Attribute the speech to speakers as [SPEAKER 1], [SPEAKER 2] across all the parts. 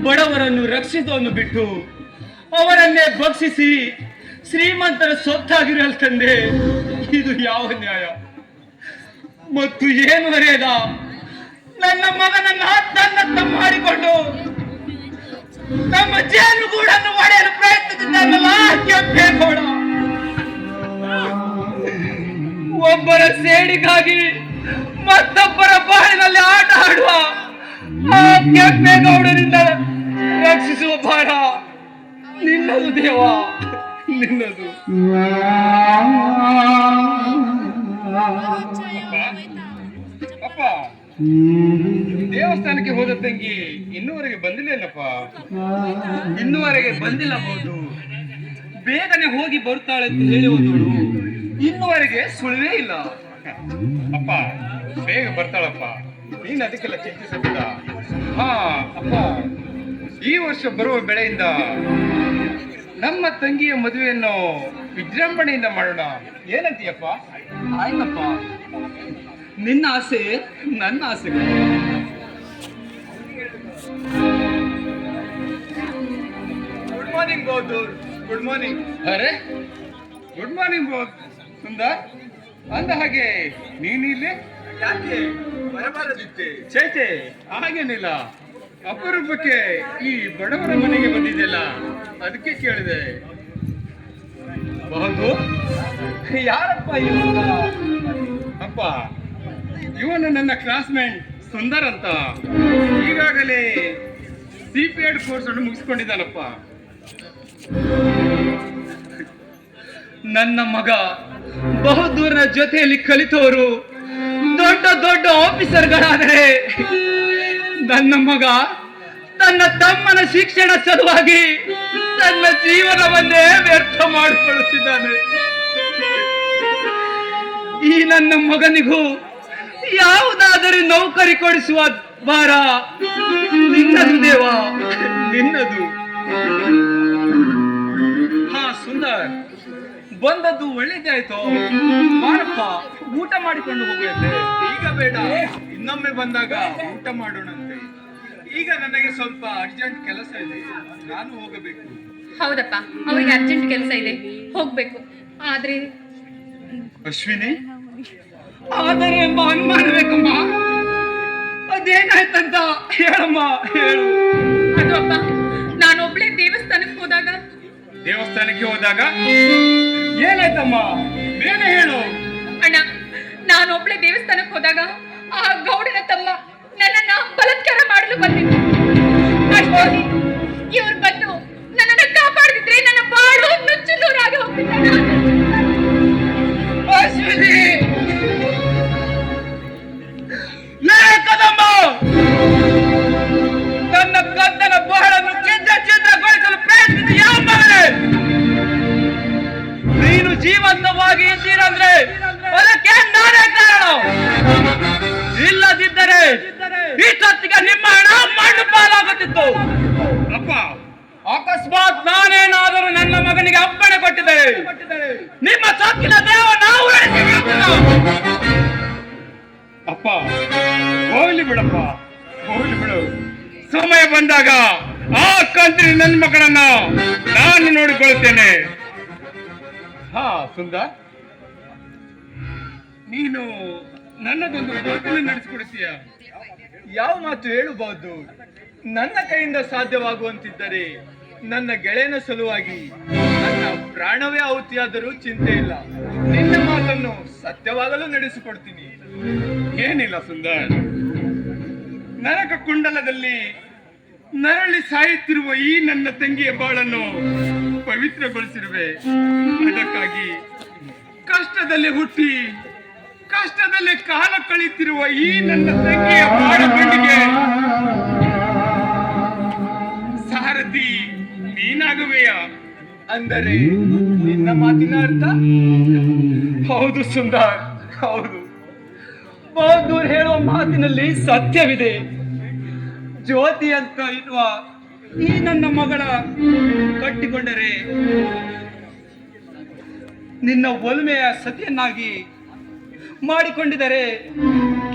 [SPEAKER 1] ಬಡವರನ್ನು ರಕ್ಷಿಸುವನ್ನು ಬಿಟ್ಟು ಅವರನ್ನೇ ಭಕ್ಷಿಸಿ ಶ್ರೀಮಂತರ ಸೊತ್ತಾಗಿರಲ್ ತಂದೆ. ಇದು ಯಾವ ನ್ಯಾಯ? ಮತ್ತು ಏನು ಮರ್ಯಾದ? ನನ್ನ ಮಗನನ್ನ ತನ್ನತ್ತ ಮಾಡಿಕೊಂಡು ನಮ್ಮ ಜೇನು ಗೂಡನ್ನು ಒಡೆಯಲು ಪ್ರಯತ್ನಿಸಿದ್ದಲ್ಲ ಕೆಂಪೇಗೌಡ. ಒಬ್ಬರ ಸೇಡಿಗಾಗಿ ಮತ್ತೊಬ್ಬರ ಬಾಳಿನಲ್ಲಿ ಆಟ ಆಡುವ ಆ ಕೆಂಪೇಗೌಡರಿಂದ ರಕ್ಷಿಸುವ ಭಾರ ನಿನ್ನದು ದೇವ, ನಿನ್ನದು.
[SPEAKER 2] ಅಪ್ಪ, ದೇವಸ್ಥಾನಕ್ಕೆ ಹೋದ ತಂಗಿ ಇನ್ನೂವರೆಗೆ ಬಂದಿಲ್ಲಪ್ಪ.
[SPEAKER 1] ಇನ್ನುವರೆಗೆ ಬಂದಿಲ್ಲಬಹುದು. ಬೇಗನೆ ಹೋಗಿ ಬರುತ್ತಾಳೆ ಅಂತ ಹೇಳಿ ಹೋದಳು. ಇನ್ನುವರೆಗೆ ಸುಳಿವೇ ಇಲ್ಲ.
[SPEAKER 2] ಅಪ್ಪ, ಬೇಗ ಬರ್ತಾಳಪ್ಪ, ನೀನು ಅದಕ್ಕೆಲ್ಲ ಚಿಂತಿಸಬೇಡ. ಹಾ ಅಪ್ಪ, ಈ ವರ್ಷ ಬರುವ ಬೆಳೆಯಿಂದ ನಮ್ಮ ತಂಗಿಯ ಮದುವೆಯನ್ನು ವಿಜೃಂಭಣೆಯಿಂದ ಮಾಡೋಣ, ಏನಂತೀಯಪ್ಪ?
[SPEAKER 1] ಆಯ್ತಪ್ಪ, ನಿನ್ನ ಆಸೆ ನನ್ನ ಆಸೆ.
[SPEAKER 2] ಗುಡ್ ಮಾರ್ನಿಂಗ್ ಬೌದ್ಧೂರ್. Good morning. ಅರೆ, ಗುಡ್ ಮಾರ್ನಿಂಗ್ ಸುಂದರ್. ಅಂದ ಹಾಗೆ ನೀನು ಇಲ್ಲಿ
[SPEAKER 1] ಯಾಕೆ ಬರಬಾರದಿತ್ತೆ?
[SPEAKER 2] ಚೇಚೆ, ಹಾಗೇನಿಲ್ಲ. ಅಪರೂಪಕ್ಕೆ ಈ ಬಡವರ ಮನೆಗೆ ಬಂದಿದ್ದೆಲ್ಲ, ಅದಕ್ಕೆ ಕೇಳಿದೆ.
[SPEAKER 1] ಬಹುದು ಯಾರಪ್ಪ ಇವನು?
[SPEAKER 2] ಅಪ್ಪ, ಇವನು ನನ್ನ ಕ್ಲಾಸ್ಮೇಟ್ ಸುಂದರ್ ಅಂತ. ಈಗಾಗಲೇ CPED ಕೋರ್ಸ್ ಅನ್ನು ಮುಗಿಸ್ಕೊಂಡಿದ್ದಾನಪ್ಪ.
[SPEAKER 1] ನನ್ನ ಮಗ ಬಹುದೂರನ ಜೊತೆಯಲ್ಲಿ ಕಲಿತವರು ದೊಡ್ಡ ದೊಡ್ಡ ಆಫೀಸರ್ಗಳಾದರೆ, ನನ್ನ ಮಗ ತನ್ನ ತಮ್ಮನ ಶಿಕ್ಷಣ ಸಲುವಾಗಿ ತನ್ನ ಜೀವನವನ್ನೇ ವ್ಯರ್ಥ ಮಾಡಿಕೊಳ್ಳುತ್ತಿದ್ದಾನೆ. ಈ ನನ್ನ ಮಗನಿಗೂ ಯಾವುದಾದರೂ ನೌಕರಿ ಕೊಡಿಸುವ ಭಾರ ನಿನ್ನದು ದೇವ, ನಿನ್ನದು. ಹಾ ಸುಂದರ್, ಬಂದದ್ದು ಒಳ್ಳೇದೇ ಆಯ್ತು. ಬಾರಪ್ಪ, ಊಟ ಮಾಡಿಕೊಂಡು ಹೋಗುವಂತೆ.
[SPEAKER 2] ಈಗ ಬೇಡ, ಇನ್ನೊಮ್ಮೆ ಬಂದಾಗ ಊಟ ಮಾಡೋಣಂತೆ. ಈಗ ನನಗೆ ಸ್ವಲ್ಪ ಅರ್ಜೆಂಟ್ ಕೆಲಸ ಇದೆ, ನಾನು ಹೋಗಬೇಕು.
[SPEAKER 3] ಹೌದಪ್ಪ, ಅವರಿಗೆ ಅರ್ಜೆಂಟ್ ಕೆಲಸ ಇದೆ, ಹೋಗ್ಬೇಕು. ಆದ್ರೆ
[SPEAKER 2] ಅಶ್ವಿನಿ,
[SPEAKER 1] ಆದರೆ ಎಂಬ ಅನುಮಾನ ಬೇಕಮ್ಮ. ಅದೇನಾಯ್ತಂತ ಹೇಳಮ್ಮ, ಹೇಳು.
[SPEAKER 3] ಅದು ಅಪ್ಪ, ನಾನೊಬ್ಳೆ ದೇವಸ್ಥಾನಕ್ಕೆ ಹೋದಾಗ
[SPEAKER 1] ಏನಾಯ್ತಮ್ಮ? ಬೇಗ ಹೇಳು.
[SPEAKER 3] ಅಣ್ಣ, ನಾನೊಬ್ಳೆ ದೇವಸ್ಥಾನಕ್ಕೆ ಹೋದಾಗ ಆ ಗೌಡನ ತಮ್ಮ ನನ್ನನ್ನ ಬಲಾತ್ಕಾರ ಮಾಡಲು ಬಂದಿದ್ದು. ಅಷ್ಟರಲ್ಲಿ ಇವ್ರು ಬಂದು ನನ್ನನ್ನ ಕಾಪಾಡಿದ್ರೆ ನನ್ನ ಬಾಳು ನುಚ್ಚು ನೂರಾಗಿ ಹೋಗ್ತಿದ್ದ.
[SPEAKER 1] ಅಶ್ವಿನಿ, ಲೇ ಕದಂಬ, ನನ್ನ ಗದ್ದನ ಬಹಳನ್ನು ಛಿದ್ರಗೊಳಿಸಲು ಪ್ರಯತ್ನಿಸಿ ಯಾವ ಮಗನೇ? ನೀನು ಜೀವಂತವಾಗಿ ಇದ್ದೀರಂದ್ರೆ ಅದಕ್ಕೆ ನಾನೇ ಕಾರಣ. ಇಲ್ಲದಿದ್ದರೆ ಇಷ್ಟೊತ್ತಿಗೆ ನಿಮ್ಮ ಹಣ ಮಣ್ಣು ಪಾಲಾಗುತ್ತಿತ್ತು.
[SPEAKER 2] ಅಪ್ಪ,
[SPEAKER 1] ಅಕಸ್ಮಾತ್ ನಾನೇನಾದರೂ ನನ್ನ ಮಗನಿಗೆ ಅಪ್ಪಣೆ ಕೊಟ್ಟಿದ್ದೆ, ನಿಮ್ಮ ಸೊಕ್ಕಿನ ದೇವ ನಾವು
[SPEAKER 2] ಅಪ್ಪ, ಹೋಗ್ಲಿ ಬಿಡಪ್ಪ, ಹೋಗ್ಲಿ ಬಿಡು. ಸಮಯ ಬಂದಾಗ ಆ ಕಂತ್ರಿ ನನ್ನ ಮಕ್ಕಳನ್ನ ನಾನು ನೋಡಿಕೊಳ್ಳುತ್ತೇನೆ. ಹಾ ಸುಂದರ್, ನೀನು ನನ್ನದೊಂದು ಹೋಟೆಲ್ ನಡೆಸಿಕೊಡ್ತೀಯ?
[SPEAKER 1] ಯಾವ ಮಾತು ಹೇಳಬಹುದು? ನನ್ನ ಕೈಯಿಂದ ಸಾಧ್ಯವಾಗುವಂತಿದ್ದರೆ ನನ್ನ ಗೆಳೆಯನ ಸಲುವಾಗಿ ನನ್ನ ಪ್ರಾಣವೇ ಆಹುತಿಯಾದರೂ ಚಿಂತೆ ಇಲ್ಲ. ನಿನ್ನ ಮಾತನ್ನು ಸತ್ಯವಾಗಲು ನಡೆಸಿಕೊಡ್ತೀನಿ.
[SPEAKER 2] ಏನಿಲ್ಲ ಸುಂದರ್, ನರಕ ಕುಂಡಲದಲ್ಲಿ ನರಳಿ ಸಾಯುತ್ತಿರುವ ಈ ನನ್ನ ತಂಗಿಯ ಬಾಳನ್ನು ಪವಿತ್ರಗೊಳಿಸಿರುವೆ. ಅದಕ್ಕಾಗಿ ಕಷ್ಟದಲ್ಲಿ ಹುಟ್ಟಿ ಕಷ್ಟದಲ್ಲಿ ಕಾಲ ಕಳೆಯುತ್ತಿರುವ ಈ ನನ್ನ ತಂಗಿಯ ಬಾಳ ಗಂಡಿಗೆ ಸಾರಥಿ ನೀನಾಗುವೆಯ?
[SPEAKER 1] ಅಂದರೆ ನಿನ್ನ ಮಾತಿನ ಅರ್ಥ? ಹೌದು ಸುಂದರ್, ಹೌದು. ಬಹದ್ದೂರ್ ಹೇಳುವ ಮಾತಿನಲ್ಲಿ ಸತ್ಯವಿದೆ. ಜ್ಯೋತಿ ಅಂತ ಎನ್ನುವ ಈ ನನ್ನ ಮಗಳ ಕಟ್ಟಿಕೊಂಡರೆ ನಿನ್ನ ಒಲ್ಮೆಯ ಸತಿಯನ್ನಾಗಿ ಮಾಡಿಕೊಂಡಿದರೆ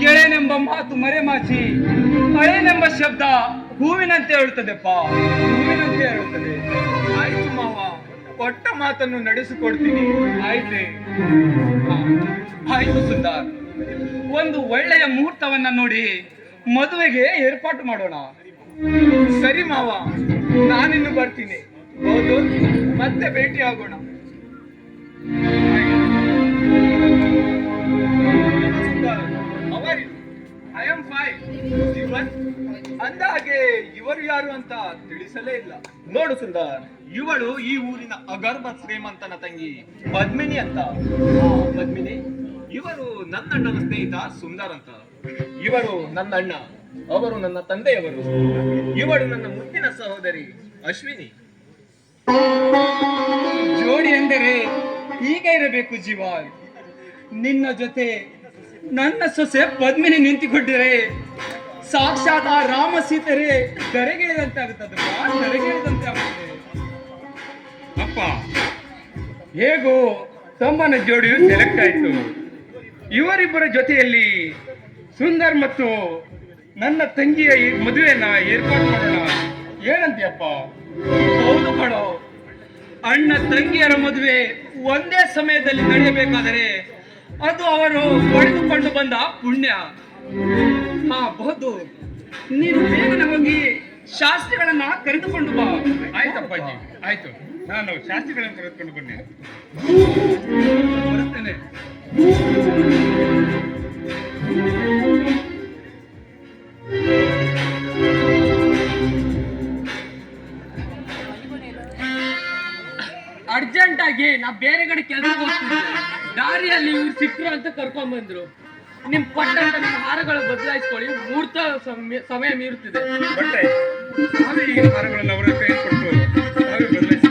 [SPEAKER 1] ಗೆಳೆಯನೆಂಬ ಮಾತು ಮರೆಮಾಚಿ ಹಳೇನೆಂಬ ಶಬ್ದ ಹೂವಿನಂತೆ ಹೇಳುತ್ತದೆಪ್ಪ, ಹೂವಿನಂತೆ ಹೇಳುತ್ತದೆ.
[SPEAKER 2] ಆಯ್ತು ಮಾವ, ಕೊಟ್ಟ ಮಾತನ್ನು ನಡೆಸಿಕೊಡ್ತೀನಿ. ಆಯ್ತೆ?
[SPEAKER 1] ಆಯ್ತು ಸುಂದರ್, ಒಂದು ಒಳ್ಳೆಯ ಮುಹೂರ್ತವನ್ನ ನೋಡಿ ಮದುವೆಗೆ ಏರ್ಪಾಟು ಮಾಡೋಣ.
[SPEAKER 2] ಸರಿ ಮಾವ, ನಾನಿನ್ನು ಬರ್ತೀನಿ. ಹೌದು, ಮತ್ತೆ ಭೇಟಿ ಆಗೋಣ. I am fine. ಅಂದ ಹಾಗೆ ಇವರು ಯಾರು ಅಂತ ತಿಳಿಸಲೇ ಇಲ್ಲ.
[SPEAKER 4] ನೋಡು ಸುಂದರ್, ಇವಳು ಈ ಊರಿನ ಅಗರ್ಭ ಶ್ರೀಮಂತನ ತಂಗಿ ಪದ್ಮಿನಿ ಅಂತ. ಪದ್ಮಿನಿ, ಇವರು ನನ್ನ ಅಣ್ಣನ ಸ್ನೇಹಿತ ಸುಂದರ್ ಅಂತ. ಇವರು ನನ್ನ ಅಣ್ಣ, ಅವರು ನನ್ನ ತಂದೆಯವರು. ಇವಳು ನನ್ನ ಮುದ್ದಿನ ಸಹೋದರಿ ಅಶ್ವಿನಿ.
[SPEAKER 1] ಜೋಡಿ ಎಂದರೆ ಹೀಗೆ ಇರಬೇಕು ಜೀವ. ನಿನ್ನ ಜೊತೆ ನನ್ನ ಸೊಸೆ ಪದ್ಮಿನಿ ನಿಂತುಕೊಂಡಿರೆ ಸಾಕ್ಷಾತ್ ಆ ರಾಮ ಸೀತರೇ ಧರೆಗಿಳಿದಂತೆ ಆಗುತ್ತದೆ, ಧರೆಗಿಳಿದಂತೆ ಆಗುತ್ತದೆ. ಅಪ್ಪ, ಹೇಗೋ ತಮ್ಮನ ಜೋಡಿಯು ಸೆಲೆಕ್ಟ್ ಆಯ್ತು. ಇವರಿಬ್ಬರ ಜೊತೆಯಲ್ಲಿ ಸುಂದರ್ ಮತ್ತು ನನ್ನ ತಂಗಿಯ ಈ ಮದುವೆಯನ್ನ ಏರ್ಪಾಡು ಮಾಡೋಣ. ಏನಂತೀಯಪ್ಪ? ಹೌದು ಕಣೋ, ಅಣ್ಣ ತಂಗಿಯರ ಮದುವೆ ಒಂದೇ ಸಮಯದಲ್ಲಿ ನಡೆಯಬೇಕಾದರೆ ಅದು ಅವರು ಪಡೆದುಕೊಂಡು ಬಂದ ಪುಣ್ಯ. ಬಹುದು, ನೀನು ಬೇಗನೆ ಹೋಗಿ ಶಾಸ್ತ್ರಿಗಳನ್ನ ಕರೆದುಕೊಂಡು ಬಾ.
[SPEAKER 5] ಆಯ್ತಪ್ಪಾಜಿ, ಆಯ್ತು. ನಾನು ಶಾಸ್ತ್ರಿಗಳನ್ನು ಕರೆದುಕೊಂಡು ಬನ್ನಿ.
[SPEAKER 1] ಬರುತ್ತೇನೆ.
[SPEAKER 6] ಅರ್ಜೆಂಟ್ ಆಗಿ ನಾ ಬೇರೆ ಕಡೆ ಕೆಲಸಕ್ಕೆ ಹೋಗ್ತಿದ್ದೆ. ದಾರಿಯಲ್ಲಿ ಇವ್ರು ಸಿಕ್ಕರು ಅಂತ ಕರ್ಕೊಂಡ್ ಬಂದ್ರು. ನಿಮ್ ಕೊಟ್ಟಂತ ನಿಮ್ಮ ಹಾರಗಳು ಬದಲಾಯಿಸ್ಕೊಳ್ಳಿ, ಮುಹೂರ್ತ ಸಮಯ ಮೀರುತ್ತಿದೆ.
[SPEAKER 5] ಬಟ್ಟೆ ನಾವೇ ಈ ಹಾರಗಳನ್ನು ಅವರ ಕೈ ಕೊಟ್ಟು ನಾವೇ ಬದಲಾಯಿಸ್ತೀವಿ.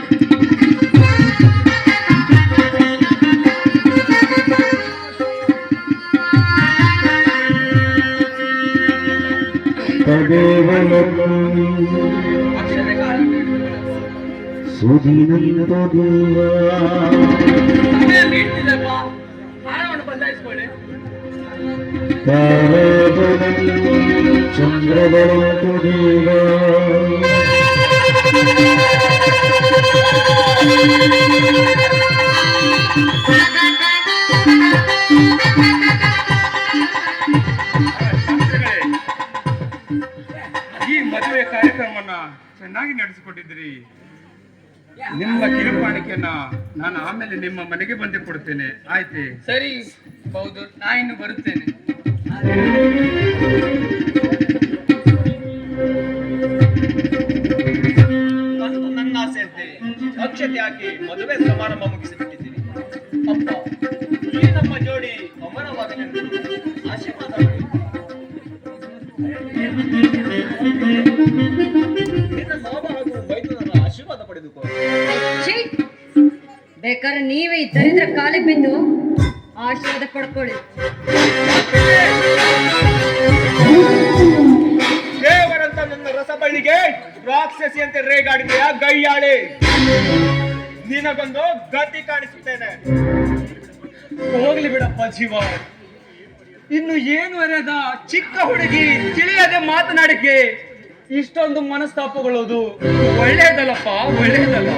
[SPEAKER 1] ಅಕ್ಷತೆ ಕಾಲ
[SPEAKER 6] ಸಮಯ ಮೀರ್ತಿದೆಪ್ಪ, ಹಾರವನ್ನು ಬದಲಾಯಿಸ್ಕೊಳ್ಳಿ.
[SPEAKER 5] ಶಾಸ್ತ್ರಿಗಳೇ, ಈ ಮದುವೆ ಕಾರ್ಯಕ್ರಮವನ್ನ ಚೆನ್ನಾಗಿ ನಡೆಸಿಕೊಟ್ಟಿದ್ದೀರಿ. ನಿಮ್ಮ ಕಿರುಕಾಣಿಕೆಯನ್ನ ನಾನು ಆಮೇಲೆ ನಿಮ್ಮ ಮನೆಗೆ ಬಂದು ಕೊಡ್ತೇನೆ. ಆಯ್ತೆ?
[SPEAKER 6] ಸರಿ, ಹೌದು, ನಾ ಇನ್ನು ಬರುತ್ತೇನೆ.
[SPEAKER 4] ಅದು ನನ್ನ ಆಸೆ ಅಂತೆ. ಅಕ್ಷತೆ ಹಾಕಿ ಮದುವೆ ಸಮಾರಂಭ ಮುಗಿಸಿಬಿಟ್ಟಿದ್ದೀರಿ. ಅಪ್ಪ, ಈ ನಮ್ಮ ಜೋಡಿ ಅಮರವಾಗಲೆಂದು ಆಶೀರ್ವಾದ ಮಾಡಿ. ನಿನ್ನ ಮಾವ ಹಾಗೂ ಮೈದುನರ ಆಶೀರ್ವಾದ ಪಡೆದುಕೋ.
[SPEAKER 7] ಛೀ! ಬೇಕಾದ್ರೆ ನೀವೇ ಈ ದರಿದ್ರ ಕಾಲಿಗೆ ಬಿದ್ದು ಆಶೀರ್ವಾದ ಪಡ್ಕೊಳ್ಳಿ.
[SPEAKER 4] ದೇವರಂತ ನನ್ನ ರಸಬಳ್ಳಿಗೆ ರಾಕ್ಷಸಿಯಂತೆ ರೇಗಾಡಿದೆಯ ಗೈಯಾಳೆ. ನಿನಗೊಂದು ಗತಿ ಕಾಣಿಸುತ್ತೇನೆ.
[SPEAKER 1] ಹೋಗ್ಲಿ ಬಿಡಪ್ಪ ಜೀವ. ಇನ್ನು ಏನು ಅರದ ಚಿಕ್ಕ ಹುಡುಗಿ ತಿಳಿಯದೆ ಮಾತನಾಡಿಕೆ ಇಷ್ಟೊಂದು ಮನಸ್ತಾಪಗಳೋದು ಒಳ್ಳೇದಲ್ಲಪ್ಪ, ಒಳ್ಳೇದಲ್ಲ.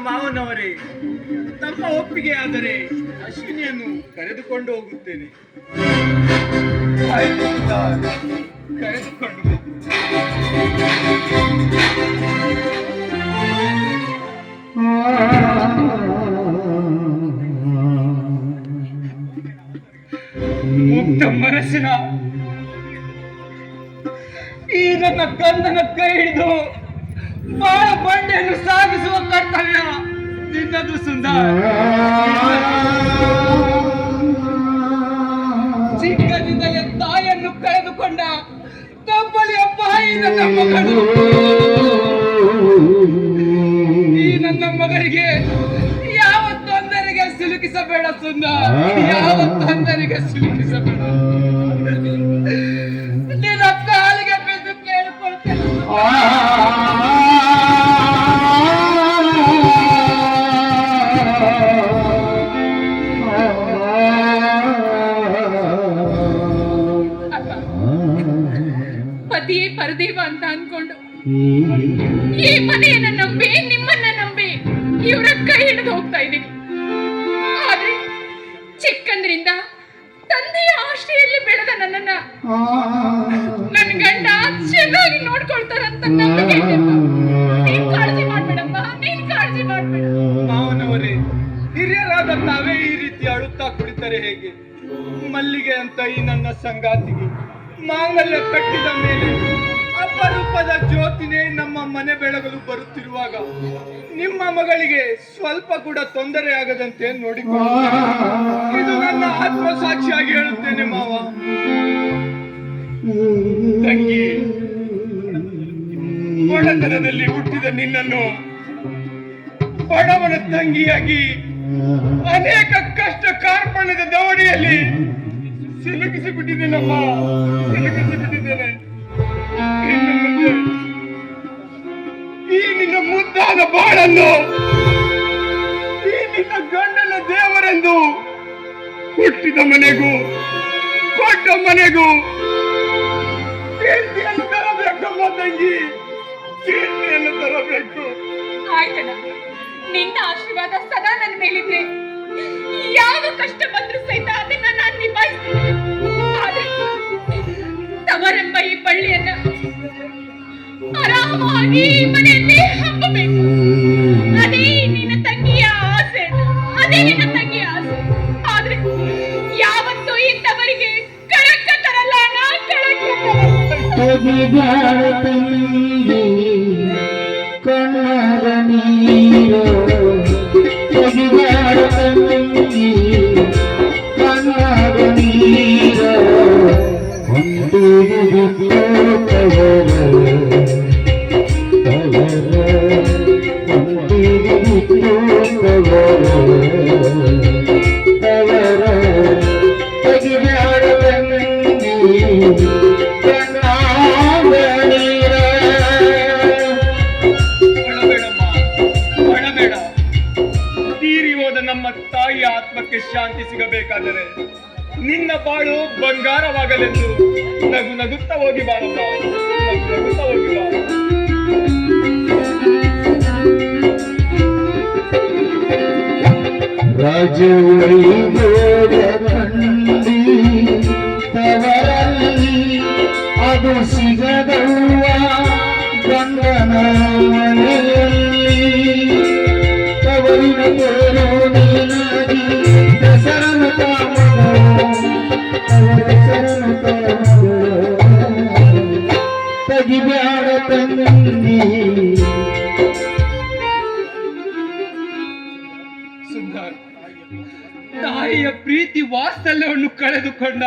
[SPEAKER 2] ಮಾವನವರೇ, ತಮ್ಮ ಒಪ್ಪಿಗೆ ಆದರೆ ಅಶ್ವಿನಿಯನ್ನು ಕರೆದುಕೊಂಡು ಹೋಗುತ್ತೇನೆ.
[SPEAKER 1] ಆಯ್ತು ಸುಂದರ್,
[SPEAKER 2] ಕರೆದುಕೊಂಡು ಹೋಗು.
[SPEAKER 1] ಮುಕ್ತ ಮನಸ್ಸಿನ ಈ ನನ್ನ ಗಂಧನ ಕೈ ಹಿಡಿದು ಬಾಳ ಬಂಡೆಯನ್ನು ಸಾಗಿಸುವ ಕರ್ತವ್ಯ ನಿನ್ನದು ಸುಂದರ್. ಚಿಕ್ಕದಿಂದಲೇ ತಾಯಿಯನ್ನು ಕಳೆದುಕೊಂಡ ಕಬ್ಬಲಿಯ ಬಾಯಿ ನನ್ನ ಮಗಳು. ಈ ನನ್ನ ಮಗಳಿಗೆ ಯಾವ ತೊಂದರೆಗೆ ಸಿಲುಕಿಸಬೇಡ ಸುಂದರ್, ಯಾವ ತೊಂದರೆಗೆ ಸಿಲುಕಿಸಬೇಡ. ನಿನ್ನ ಕಾಲಿಗೆ ಬಿದ್ದು ಕೇಳಿಕೊಳ್ತೇನೆ.
[SPEAKER 3] ಪತಿಯೇ ಪರದೀವ ಅಂತ ಅನ್ಕೊಂಡು ಈ ಮನೆಯನ್ನ ನಂಬಿ ನಿಮ್ಮನ್ನ ನಂಬಿ ಇವರ ಕೈ ಹಿಡಿದು ಹೋಗ್ತಾ ಇದ್ದೀನಿ. ಆದ್ರೆ ಚಿಕ್ಕಂದ್ರಿಂದ ತಂದೆಯ ಆಶ್ರಯಲ್ಲಿ ಬೆಳೆದ ನನ್ನನ್ನ ನನ್ನ ಗಂಡ ಚೆನ್ನಾಗಿ ನೋಡ್ಕೊಳ್ತಾರಂತ ನಂಬಿಕೆ ಇದೆ. ನೀನ್ ಕಾಳಜಿ ಮಾಡ್ಬೇಡಮ್ಮ, ನೀನ್ ಕಾಳಜಿ ಮಾಡ್ಬೇಡ.
[SPEAKER 2] ಮಾವನವರೇ, ಹಿರಿಯರಾದ ತಾವೇ ಈ ರೀತಿ ಅಳುತ್ತಾ ಕುಳಿತರೆ ಹೇಗೆ? ಮಲ್ಲಿಗೆ ಅಂತ ಈ ನನ್ನ ಸಂಗಾತಿಗೆ ಮಾಂಗಲ್ಯ ಕಟ್ಟಿದ ಮೇಲೆ ಅಪರೂಪದ ಜ್ಯೋತಿನೇ ನಮ್ಮ ಮನೆ ಬೆಳಗಲು ಬರುತ್ತಿರುವಾಗ ನಿಮ್ಮ ಮಗಳಿಗೆ ಸ್ವಲ್ಪ ಕೂಡ ತೊಂದರೆ ಆಗದಂತೆ ನೋಡಿಕೊಳ್ಳಿ. ಇದು ನನ್ನ ಆತ್ಮಸಾಕ್ಷಿಯಾಗಿ ಹೇಳುತ್ತೇನೆ ಮಾವ. ತಂಗಿ, ಬಡತನದಲ್ಲಿ ಹುಟ್ಟಿದ ನಿನ್ನನ್ನು ಬಡವನ ತಂಗಿಯಾಗಿ ಅನೇಕ ಕಷ್ಟ ಕಾರ್ಪಣ್ಯದ ದವಡಿಯಲ್ಲಿ ಸಿಲುಕಿಸಿಬಿಟ್ಟಿದ್ದೇನಮ್ಮ, ಸಿಲುಕಿಸಿಬಿಟ್ಟಿದ್ದೇನೆ. ಇನ್ನು ಮುಂದೆ ಈ ನಿನ್ನ ಮುದ್ದಾದ ಬಾಳನ್ನು ಈ ನಿನ್ನ ಗಂಡನ ದೇವರೆಂದು ಹುಟ್ಟಿದ ಮನೆಗೂ ಕೊಟ್ಟ ಮನೆಗೂ ಕೀರ್ತಿಯನ್ನು ತರಬೇಕಮ್ಮ ತಂಗಿ, ಕೀರ್ತಿಯನ್ನು ತರಬೇಕು.
[SPEAKER 3] ಆಯ್ತಣ್ಣ, ನಿನ್ನ ಆಶೀರ್ವಾದ ಸದಾ ನನ್ನ ಮೇಲಿದ್ರೆ ಯಾವ ಕಷ್ಟ ಬಂದ್ರು ಸಹಿತ ಅದನ್ನ ನಾನು ನಿಭಾಯಿಸ್ತೀನಿ. ಆದ್ರೆ ತವರೆಂಬ ಈ ಬಳ್ಳಿಯನ್ನ ಆರಾಮಾಗಿ ಈ ಮನೆಯಲ್ಲಿ ಹಬ್ಬಬೇಕು. ಅದೇ ನಿನ್ನ ತಂಗಿಯ ಆಸೆ, ಅದೇ ನಿನ್ನ ತಂಗಿಯ ಆಸೆ. ಆದ್ರೆ ಯಾವತ್ತೂ ಈ ತವರಿಗೆ ಕಳಂಕ ತರಲ್ಲ, ನಾ ಕಳಂಕ
[SPEAKER 8] ಕಣ್ಣರ ನೀರು ತೆಗಿದಾರ ತಂಗಿ, ಕಣ್ಣರ ನೀರು ಹೊಂದಿಗೆ ಬಿಟ್ಟು ಹೊಂದಿಗೆ ಬಿಟ್ಟು ತೆಗಿದಾರ ತಂಗಿ,
[SPEAKER 2] ನಮ್ಮ ತಾಯಿಯ ಆತ್ಮಕ್ಕೆ ಶಾಂತಿ ಸಿಗಬೇಕಾದರೆ ನಿನ್ನ ಬಾಳು ಬಂಗಾರವಾಗಲೆಂದು ನಗು ನಗುತ್ತಾ ಹೋಗಿ ಬಾರಲ್ಲ, ನಗು ನಗುತ್ತಾ ಹೋಗಿ ಬಾ.
[SPEAKER 8] ತವರಲ್ಲಿ ಅದು ಸಿಗದವ್ವ ಗಂಗನ ಮನೆಯಲ್ಲಿ, ತವರಿನ ತೋರೋ ನೀನಾಗಿ ದಸರನ ತೆಗಿಬ್ಯಾಡ ತಂಗಿ.
[SPEAKER 2] ಸುಂದರ್, ತಾಯಿಯ ಪ್ರೀತಿ ವಾತ್ಸಲ್ಯವನ್ನು ಕಳೆದುಕೊಂಡ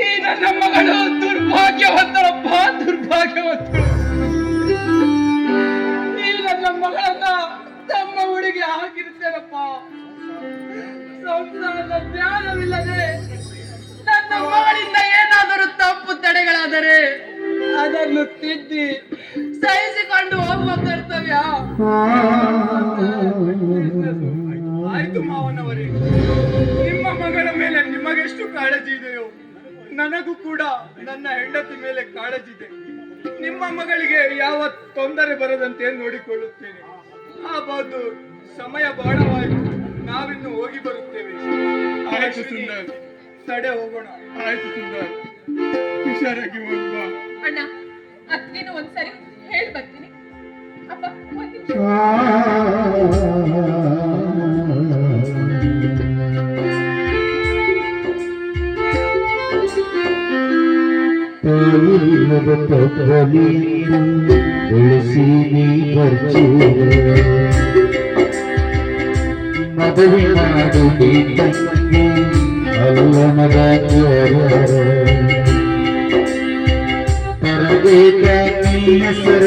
[SPEAKER 2] ಈ ನನ್ನ ಮಗಳು ದುರ್ಭಾಗ್ಯವಂತಳಪ್ಪ, ದುರ್ಭಾಗ್ಯವಂತಳು. ಈ ನನ್ನ ಮಗಳನ್ನ ತಮ್ಮ ಹುಡುಗಿ ಆಗಿರ್ತೇನಪ್ಪ. ಸಂಸಾರದ ಜ್ಞಾನವಿಲ್ಲದೆ ನನ್ನ ಮಗಳಿಂದ ಏನಾದರೂ ತಪ್ಪು ತಡೆಗಳಾದರೆ ಅದನ್ನು ತಿದ್ದಿ ಸಹಿಸಿಕೊಂಡು ಹೋಗುವ ಕರ್ತವ್ಯ. ಆಯ್ತು ಮಾವನವರೇ, ನಿಮ್ಮ ಮಗಳ ಮೇಲೆ ನಿಮಗೆಷ್ಟು ಕಾಳಜಿ ಇದೆಯೋ ನನಗೂ ಕೂಡ ನನ್ನ ಹೆಂಡತಿ ಮೇಲೆ ಕಾಳಜಿ ಇದೆ. ನಿಮ್ಮ ಮಗಳಿಗೆ ಯಾವ ತೊಂದರೆ ಬರದಂತೆ ನೋಡಿಕೊಳ್ಳುತ್ತೇನೆ. ಆ ಬಾದು ಸಮಯ ಬಹಳವಾಯಿತು, ನಾವಿನ್ನು ಹೋಗಿ ಬರುತ್ತೇವೆ.
[SPEAKER 5] ಆಯ್ತು ಸುಂದರ್,
[SPEAKER 2] ತಡೆ ಹೋಗೋಣ.
[SPEAKER 5] ಆಯ್ತು ಸುಂದರ್, ಹುಷಾರಾಗಿ ಹೋಗುವ.
[SPEAKER 3] ಅಣ್ಣ, ಅತ್ನೇನು ಒಂದ್ಸರಿ ಹೇಳಿ ಬರ್ತೀನಿ. ಅಪ್ಪ ಒಂದ್ ನಿಮಿಷ.
[SPEAKER 8] ಬೆಳೆಸಿ ನೀ ಮದುವೆ ಮಾಡು ನೀ ತಂಗಿ ಅಲ್ಲ ಮಗ ತರಬೇಕ ನೀ ಹೆಸರ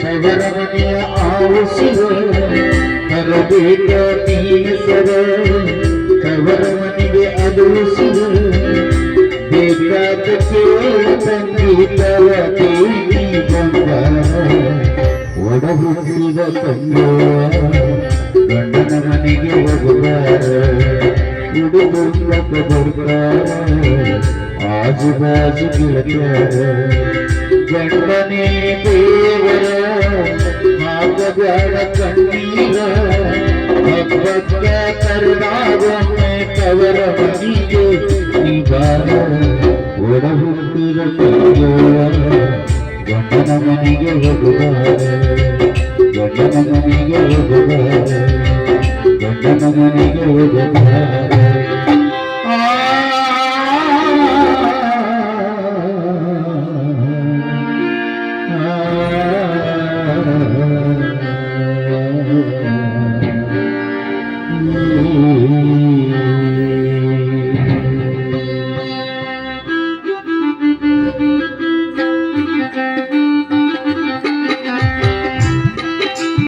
[SPEAKER 8] ತವರ ಮನೆಯ ಆವಸಿರ, ತರಬೇಕ ನೀ ಹೆಸರ ತವರ ಮನೆಗೆ ಅದು ಸಿರ, ಬೇಕಾದ ಕೇಳ ಸಂಗೀತವ ದೇವಿ ಬಂದ ಒಡಹುಟ್ಟಿದ ತಂಗ ಗಂಡನ ಮನೆಗೆ ಹೋಗುವಾರ ಹುಡುಗ ಬರ್ತಾರ ಆಜು ಬಾಜು ಗೆಳತಾರ. ಮಗನೇ ದೇವರ ಹಾಕಬೇಡ ಕಣ್ಣೀರ ಹಬ್ಬಕ್ಕೆ ಕರುಣಾಗೊಮ್ಮೆ ತವರ ಮನೆಗೆ ನಿವಾರ ಒಡ ಹುಟ್ಟಿದ ಗಂಡನ ಮನೆಗೆ ಹೋಗುವಾರ ಗಂಡನ ಮನೆಗೆ ಹೋಗುವಾರ ಗಂಡನ ಮನೆಗೆ ಹೋಗುವಾರ